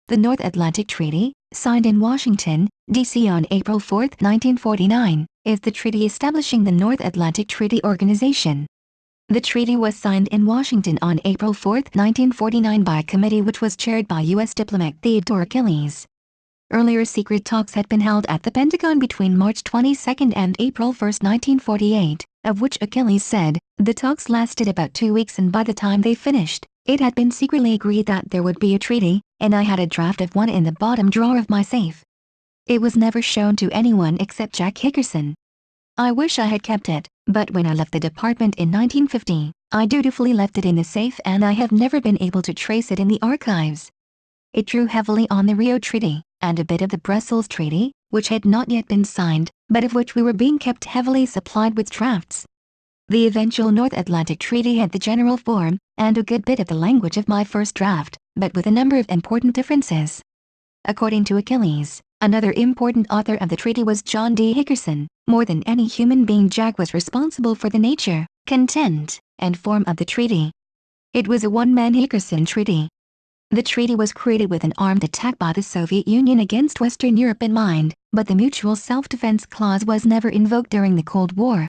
The North Atlantic Treaty, signed in Washington, D.C. on April 4, 1949, is the treaty establishing the North Atlantic Treaty Organization. The treaty was signed in Washington on April 4, 1949 by a committee which was chaired by U.S. diplomat Theodore Achilles. Earlier secret talks had been held at the Pentagon between March 22 and April 1, 1948, of which Achilles said, "The talks lasted about 2 weeks and by the time they finished, it had been secretly agreed that there would be a treaty, and I had a draft of one in the bottom drawer of my safe. It was never shown to anyone except Jack Hickerson. I wish I had kept it, but when I left the department in 1950, I dutifully left it in the safe and I have never been able to trace it in the archives." It drew heavily on the Rio Treaty, and a bit of the Brussels Treaty, which had not yet been signed, but of which we were being kept heavily supplied with drafts. The eventual North Atlantic Treaty had the general form, and a good bit of the language of my first draft, but with a number of important differences. According to Achilles, another important author of the treaty was John D. Hickerson. More than any human being, Jack was responsible for the nature, content, and form of the treaty. It was a one-man Hickerson treaty. The treaty was created with an armed attack by the Soviet Union against Western Europe in mind, but the mutual self-defense clause was never invoked during the Cold War.